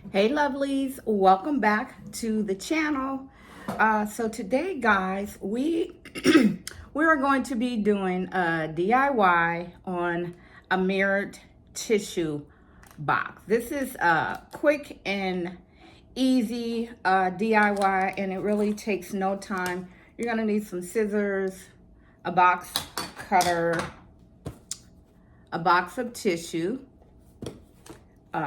Hey lovelies, welcome back to the channel. So today guys, we are going to be doing a DIY on a mirrored tissue box. This is a quick and easy DIY, and it really takes no time. You're gonna need some scissors, a box cutter, a box of tissue.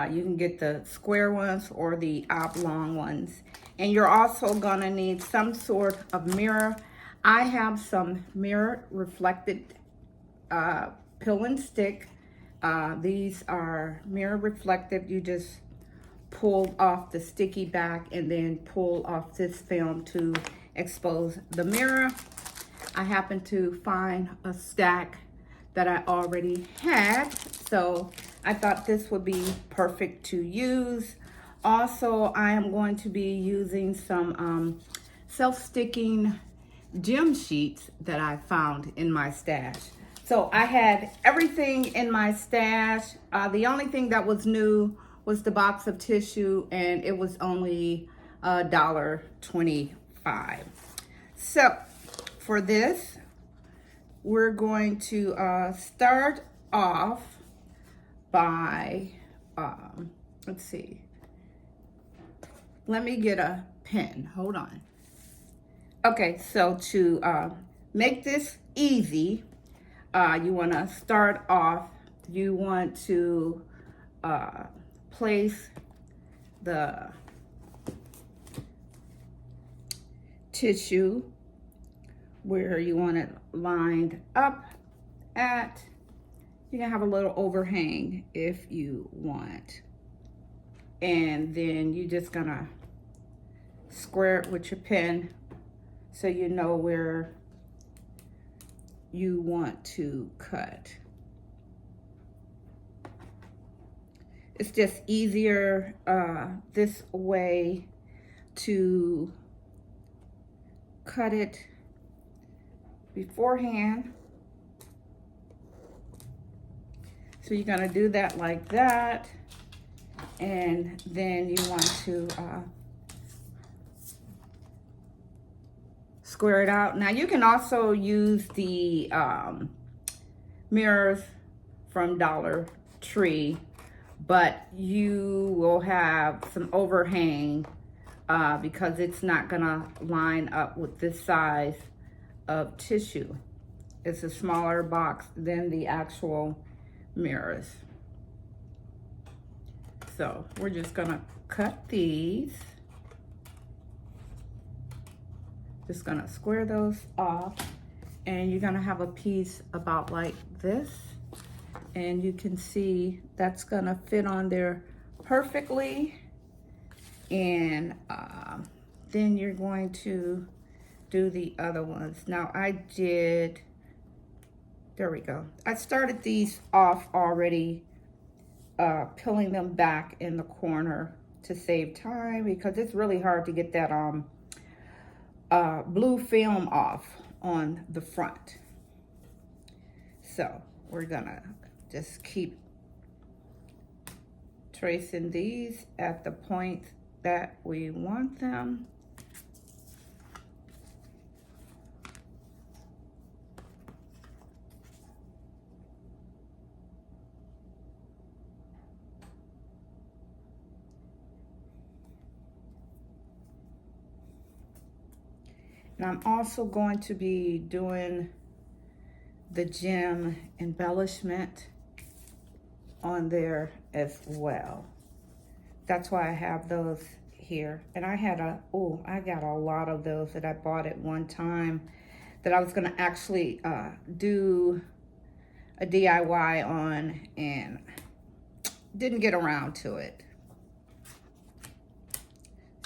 You can get the square ones or the oblong ones. And you're also gonna need some sort of mirror. I have some mirror reflected pill and stick. These are mirror reflective. You just pull off the sticky back and then pull off this film to expose the mirror. I happened to find a stack that I already had, so I thought this would be perfect to use. Also, I am going to be using some self-sticking gem sheets that I found in my stash. So I had everything in my stash. The only thing that was new was the box of tissue, and it was only $1.25. So for this, we're going to start off by, let's see, let me get a pen, hold on. Okay, so to make this easy, you want to start off, you want to place the tissue where you want it lined up at. You can have a little overhang if you want. And then you're just gonna square it with your pen so you know where you want to cut. It's just easier this way to cut it beforehand. So you're gonna do that like that, and then you want to square it out. Now you can also use the mirrors from Dollar Tree, but you will have some overhang because it's not gonna line up with this size of tissue. It's a smaller box than the actual mirrors. So we're just gonna cut these. Just gonna square those off, and you're gonna have a piece about like this, and you can see that's gonna fit on there perfectly. And then you're going to do the other ones. Now there we go. I started these off already, peeling them back in the corner to save time, because it's really hard to get that blue film off on the front. So we're gonna just keep tracing these at the point that we want them. And I'm also going to be doing the gem embellishment on there as well. That's why I have those here. And I got a lot of those that I bought at one time that I was gonna actually do a DIY on, and didn't get around to it.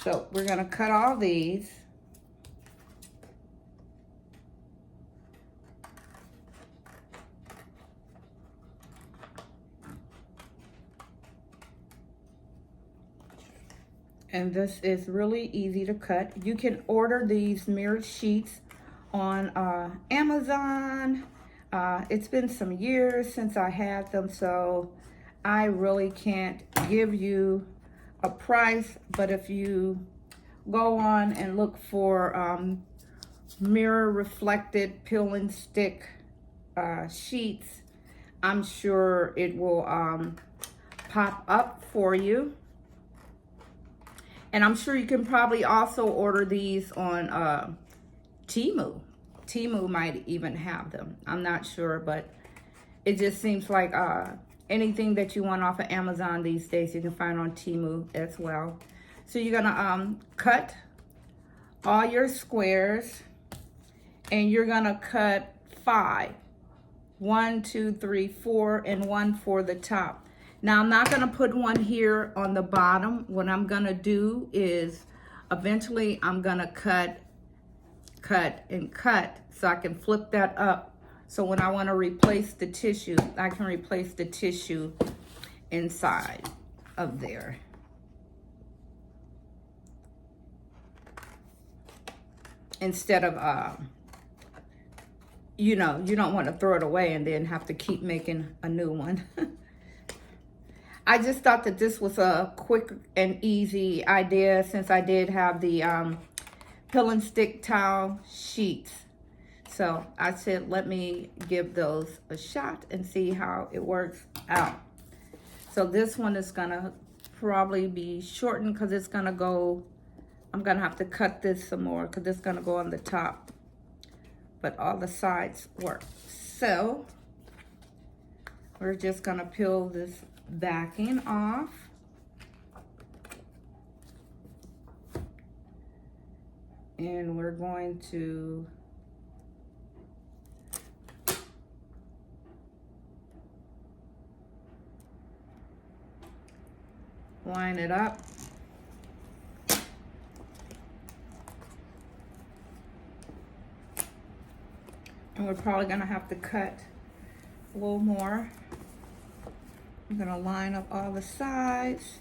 So we're gonna cut all these. And this is really easy to cut. You can order these mirrored sheets on Amazon. It's been some years since I had them, so I really can't give you a price, but if you go on and look for mirror reflected peel and stick sheets, I'm sure it will pop up for you. And I'm sure you can probably also order these on Temu. Temu might even have them. I'm not sure, but it just seems like anything that you want off of Amazon these days, you can find on Temu as well. So you're gonna cut all your squares, and you're gonna cut 5. 1, 2, 3, 4, and 1 for the top. Now I'm not gonna put one here on the bottom. What I'm gonna do is eventually I'm gonna cut, and cut so I can flip that up. So when I wanna replace the tissue, I can replace the tissue inside of there. Instead of, you know, you don't want to throw it away and then have to keep making a new one. I just thought that this was a quick and easy idea since I did have the peel and stick towel sheets. So I said, let me give those a shot and see how it works out. So this one is gonna probably be shortened because it's gonna go, I'm gonna have to cut this some more because it's gonna go on the top, but all the sides work. So we're just gonna peel this backing off. And we're going to line it up. And we're probably gonna have to cut a little more. I'm gonna line up all the sides.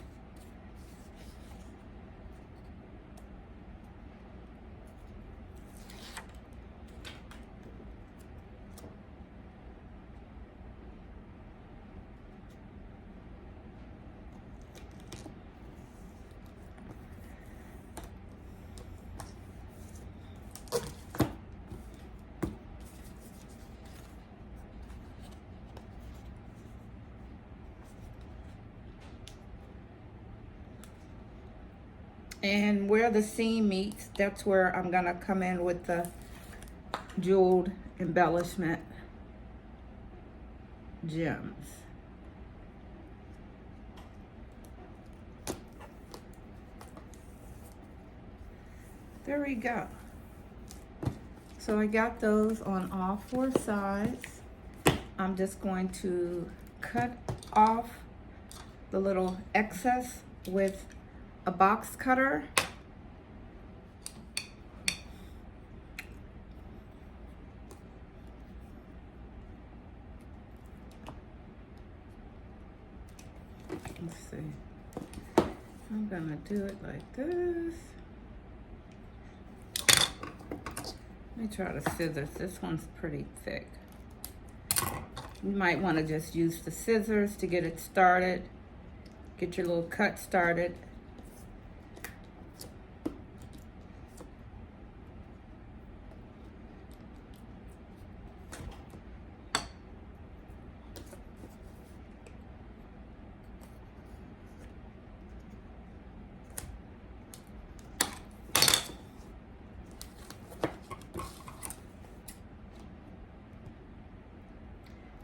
And where the seam meets, that's where I'm gonna come in with the jeweled embellishment gems. There we go. So I got those on all 4 sides. I'm just going to cut off the little excess with a box cutter. Let's see. I'm gonna do it like this. Let me try the scissors. This one's pretty thick. You might want to just use the scissors to get it started. Get your little cut started.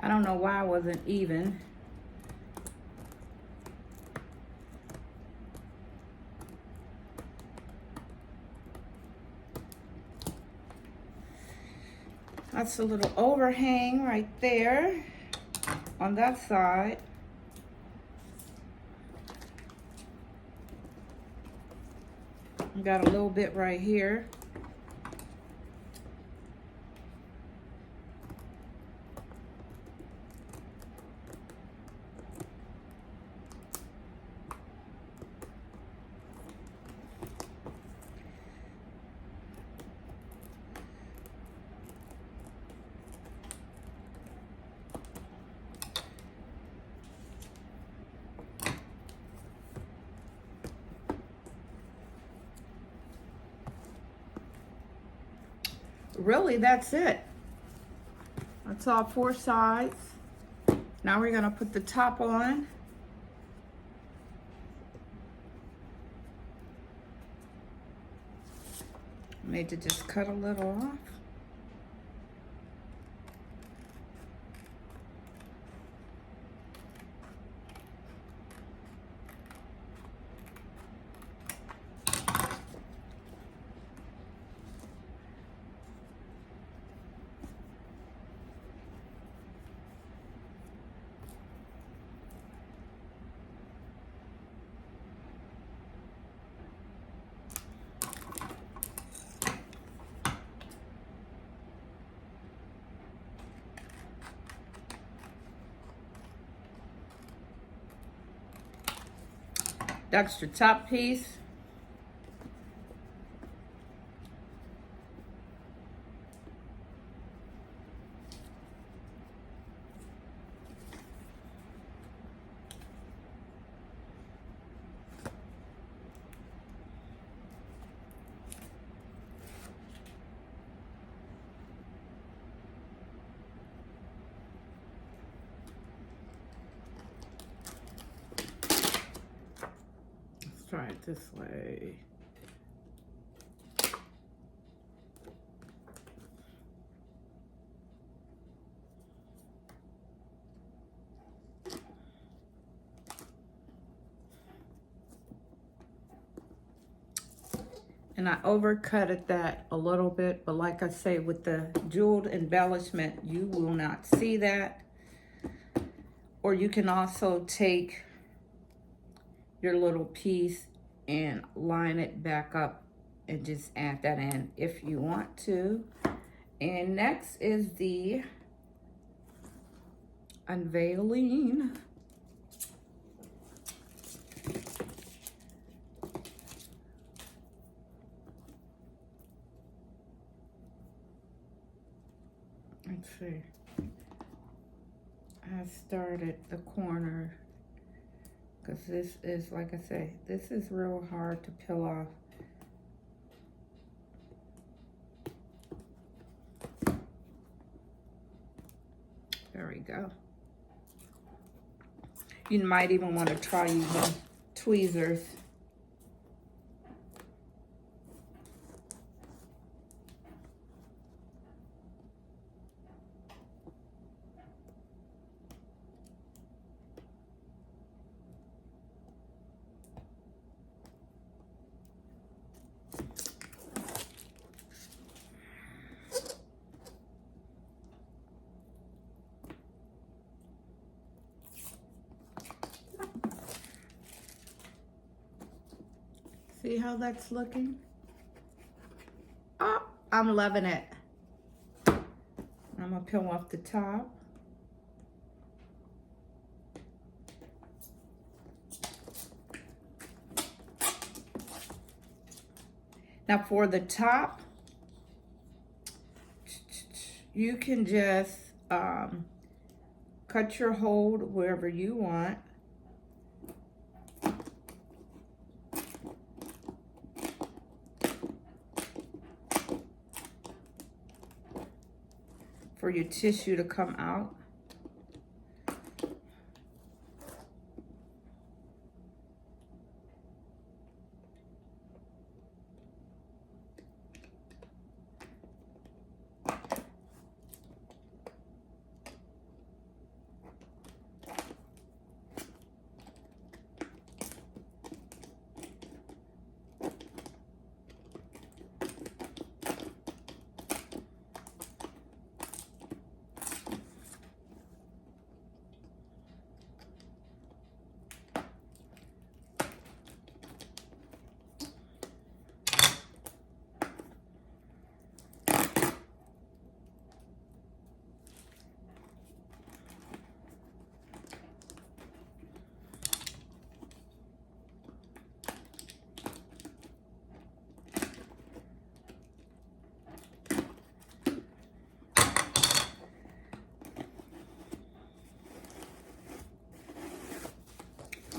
I don't know why I wasn't even. That's a little overhang right there on that side. I got a little bit right here. really, that's it. That's all 4 sides. Now we're gonna put the top on. I need to just cut a little off. That's your top piece. Let's try it this way. And I overcutted that a little bit, but like I say, with the jeweled embellishment, you will not see that. Or you can also take your little piece and line it back up and just add that in if you want to. And next is the unveiling. Let's see. I started the corner because this is, like I say, this is real hard to peel off. There we go. You might even want to try using tweezers. See how that's looking? Oh, I'm loving it. I'm gonna peel off the top. Now for the top, you can just cut your hold wherever you want. For your tissue to come out.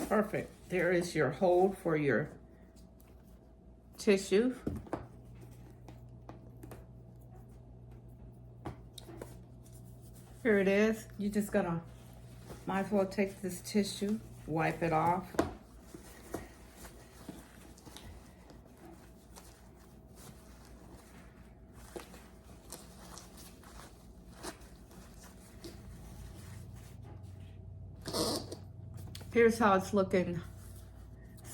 Perfect. There is your hold for your tissue. Here it is. You're just gonna, might as well take this tissue, wipe it off. Here's how it's looking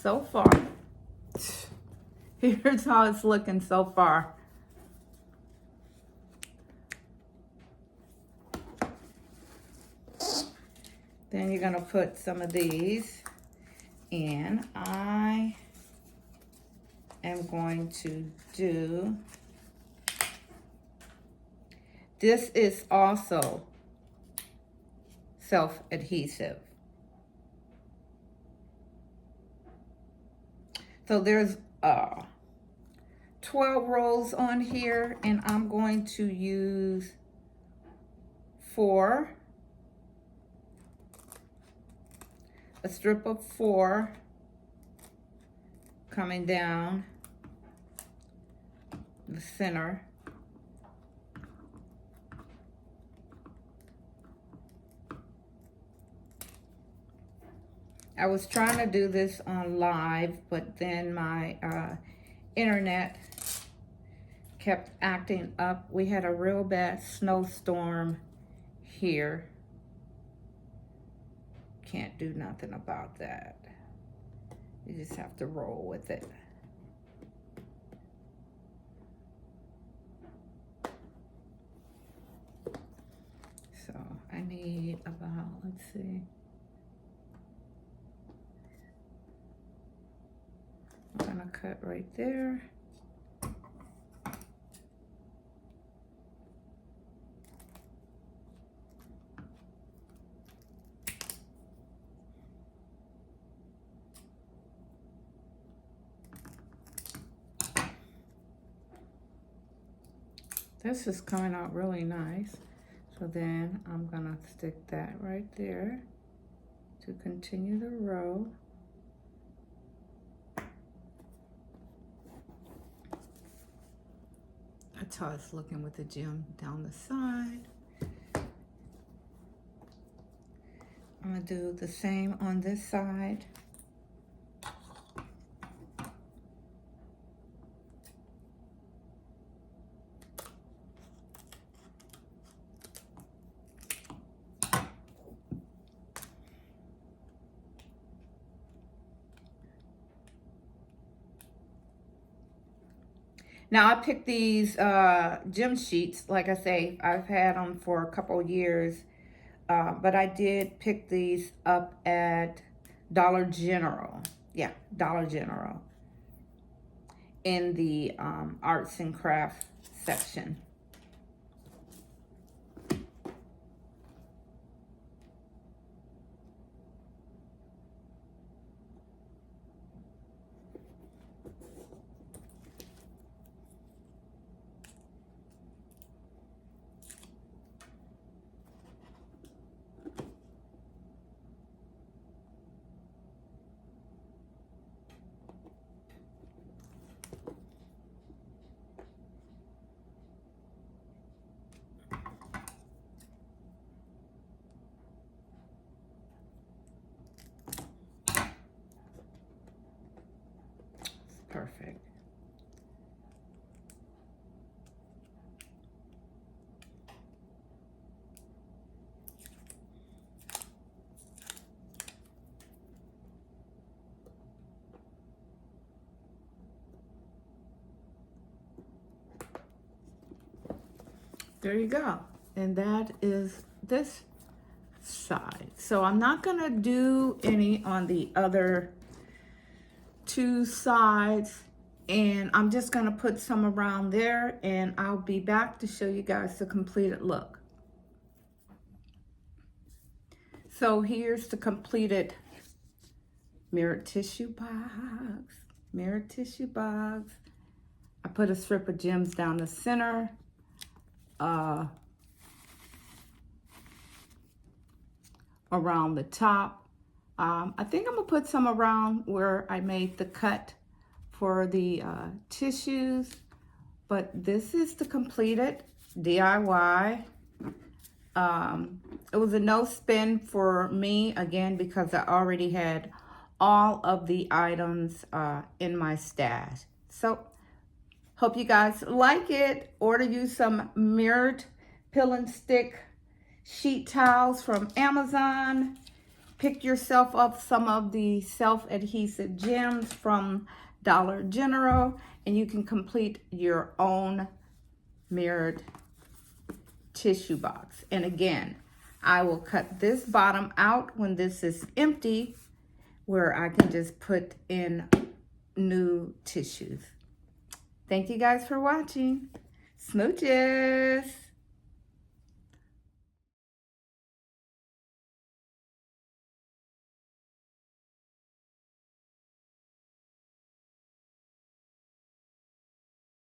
so far. Here's how it's looking so far. Then you're gonna put some of these in. I am going to do, this is also self-adhesive. So there's 12 rolls on here, and I'm going to use 4, a strip of 4 coming down the center. I was trying to do this on live, but then my internet kept acting up. We had a real bad snowstorm here. Can't do nothing about that. You just have to roll with it. So I need about, let's see. I'm gonna cut right there. This is coming out really nice. So then I'm gonna stick that right there to continue the row. That's how it's looking with the gem down the side. I'm gonna do the same on this side. Now I picked these gem sheets. Like I say, I've had them for a couple of years, but I did pick these up at Dollar General. Yeah, Dollar General in the arts and crafts section. Perfect. There you go. And that is this side. So I'm not gonna do any on the other 2 sides, and I'm just gonna put some around there, and I'll be back to show you guys the completed look. So here's the completed mirrored tissue box. Mirrored tissue box. I put a strip of gems down the center. Around the top. I think I'm gonna put some around where I made the cut for the tissues, but this is the completed DIY It was a no spend for me, again, because I already had all of the items in my stash. So, hope you guys like it. Order you some mirrored pill and stick sheet towels from Amazon. Pick yourself up some of the self-adhesive gems from Dollar General, and you can complete your own mirrored tissue box. And again, I will cut this bottom out when this is empty, where I can just put in new tissues. Thank you guys for watching. Smooches.